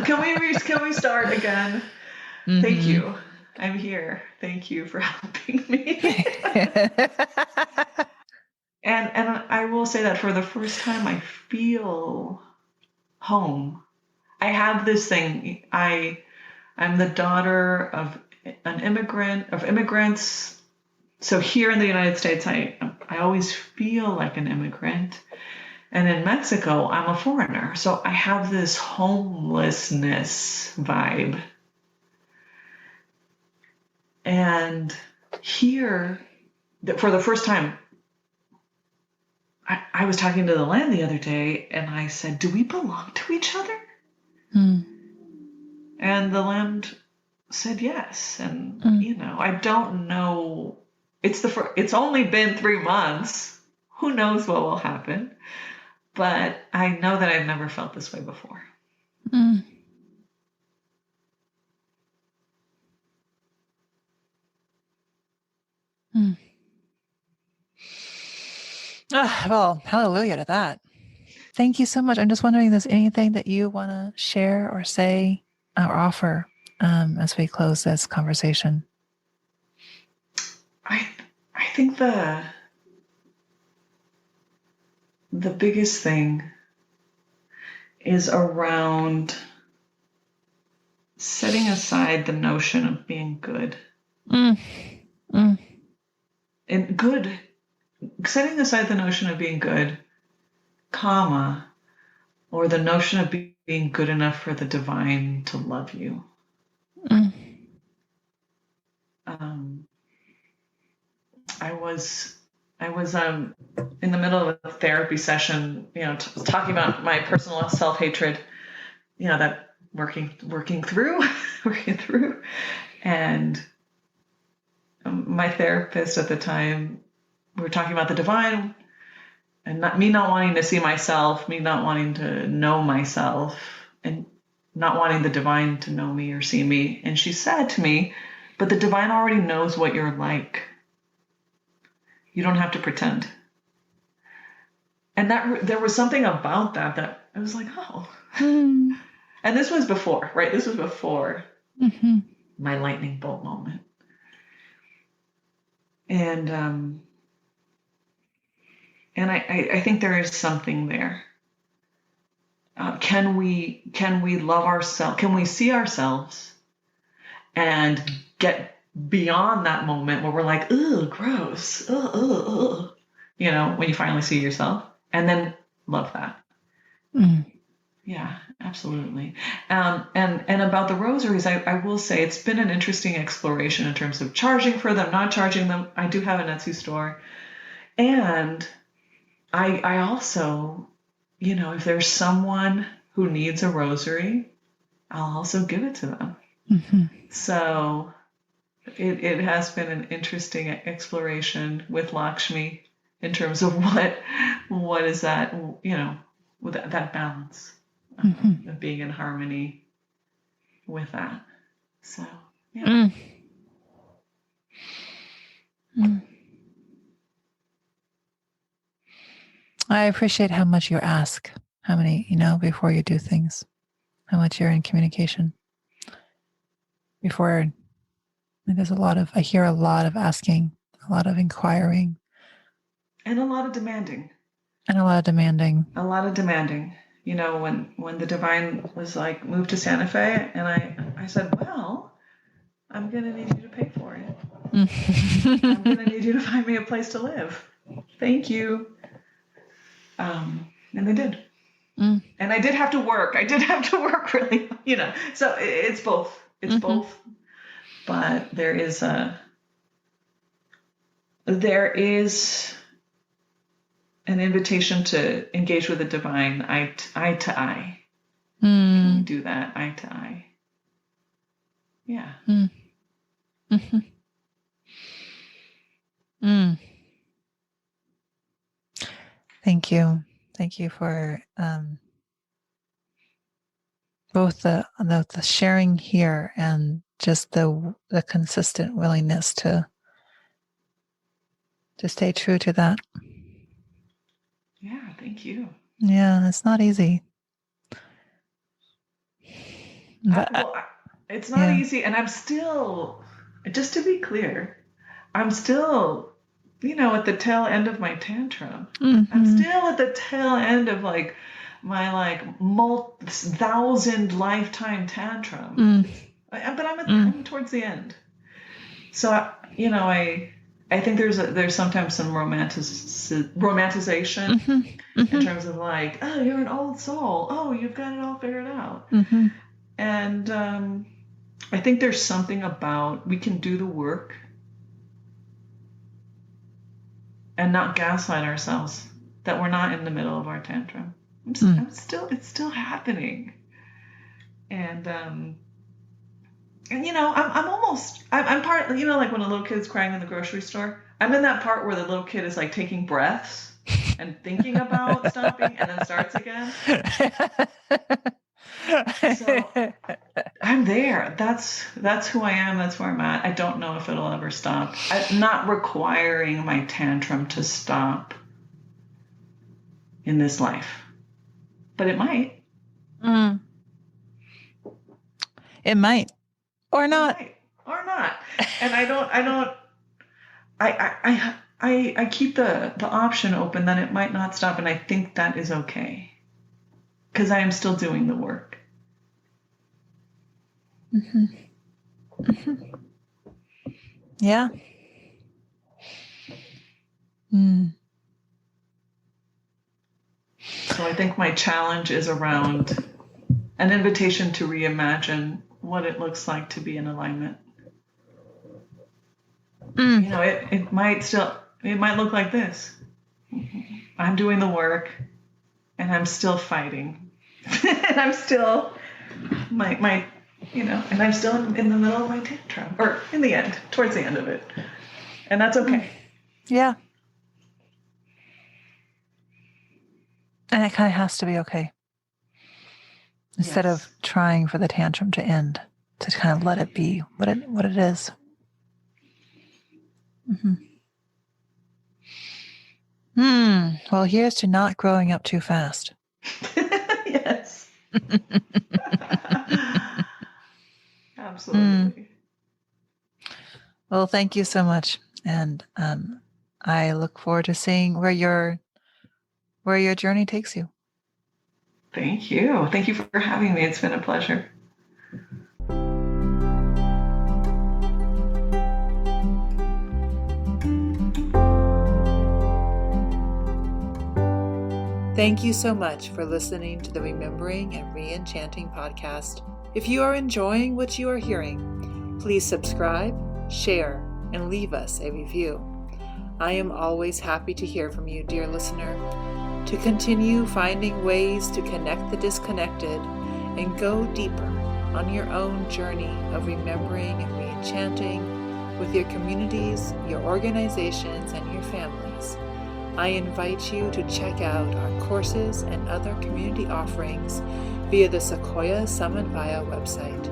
Can we start again? Mm-hmm. Thank you. I'm here. Thank you for helping me. And I will say that for the first time, I feel home. I have this thing. I'm the daughter of immigrants. So here in the United States, I always feel like an immigrant. And in Mexico, I'm a foreigner. So I have this homelessness vibe. And here, for the first time, I was talking to the land the other day, and I said, do we belong to each other? And the said yes. And, I don't know. It's only been 3 months. Who knows what will happen? But I know that I've never felt this way before. Well, hallelujah to that. Thank you so much. I'm just wondering if there's anything that you want to share or say or offer as we close this conversation. I think the biggest thing is around setting aside the notion of being good. And good, setting aside the notion of being good, comma, or the notion of being good enough for the divine to love you. I was in the middle of a therapy session, talking about my personal self-hatred, that working through, and my therapist at the time, we were talking about the divine, and me not wanting to see myself, me not wanting to know myself, and not wanting the divine to know me or see me. And she said to me, but the divine already knows what you're like. You don't have to pretend. And that there was something about that I was like, oh. And this was before, right? This was before my lightning bolt moment. And I think there is something there. Can we love ourselves? Can we see ourselves and get beyond that moment where we're like, ugh, gross, when you finally see yourself, and then love that. Yeah, absolutely. And about the rosaries, I will say it's been an interesting exploration in terms of charging for them, not charging them. I do have an Etsy store. And I also, if there's someone who needs a rosary, I'll also give it to them. So it has been an interesting exploration with Lakshmi in terms of what is that, with that balance of being in harmony with that. So, yeah. I appreciate how much you ask, how many, before you do things, how much you're in communication. Before, I hear a lot of asking, a lot of inquiring. And a lot of demanding. And a lot of demanding. A lot of demanding. When the divine was like, moved to Santa Fe, and I said, well, I'm going to need you to pay for it. I'm going to need you to find me a place to live. Thank you. And they did. And I did have to work. Really, so it's both. It's both. But there is an invitation to engage with the divine eye to eye. Can we do that eye to eye? Yeah. Thank you. Thank you for both the sharing here and just the consistent willingness to stay true to that. Yeah, thank you. Yeah, it's not easy. It's not easy, and I'm still, just to be clear, I'm still, at the tail end of my tantrum. I'm still at the tail end of my 1,000 lifetime tantrum. But I'm towards the end. So I think there's sometimes some romanticization in terms of like, oh, you're an old soul. Oh, you've got it all figured out. And I think there's something about we can do the work and not gaslight ourselves that we're not in the middle of our tantrum. It's still happening. And I'm part, like when a little kid's crying in the grocery store, I'm in that part where the little kid is like taking breaths and thinking about stopping and then starts again. So I'm there. That's who I am. That's where I'm at. I don't know if it'll ever stop. I'm not requiring my tantrum to stop in this life, but it might. It might. Or not. And I keep the option open that it might not stop, and I think that is okay because I am still doing the work. Yeah. So I think my challenge is around an invitation to reimagine what it looks like to be in alignment. It might look like this. I'm doing the work and I'm still fighting. And I'm still and I'm still in the middle of my tantrum, or in the end, towards the end of it. And that's okay. Yeah. And it kind of has to be okay. Instead of trying for the tantrum to end, to kind of let it be what it is. Well, here's to not growing up too fast. Yes. Absolutely. Well, thank you so much. And I look forward to seeing where your journey takes you. Thank you. Thank you for having me. It's been a pleasure. Thank you so much for listening to the Remembering and Re-Enchanting podcast. If you are enjoying what you are hearing, please subscribe, share, and leave us a review. I am always happy to hear from you, dear listener, to continue finding ways to connect the disconnected and go deeper on your own journey of remembering and re-enchanting with your communities, your organizations, and your families. I invite you to check out our courses and other community offerings via the Sequoia Samanvaya website.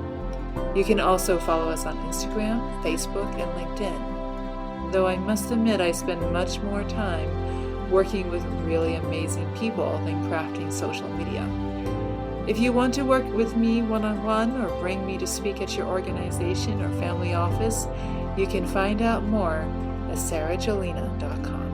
You can also follow us on Instagram, Facebook, and LinkedIn. Though I must admit I spend much more time working with really amazing people than crafting social media. If you want to work with me one-on-one or bring me to speak at your organization or family office, you can find out more at sarahjolina.com.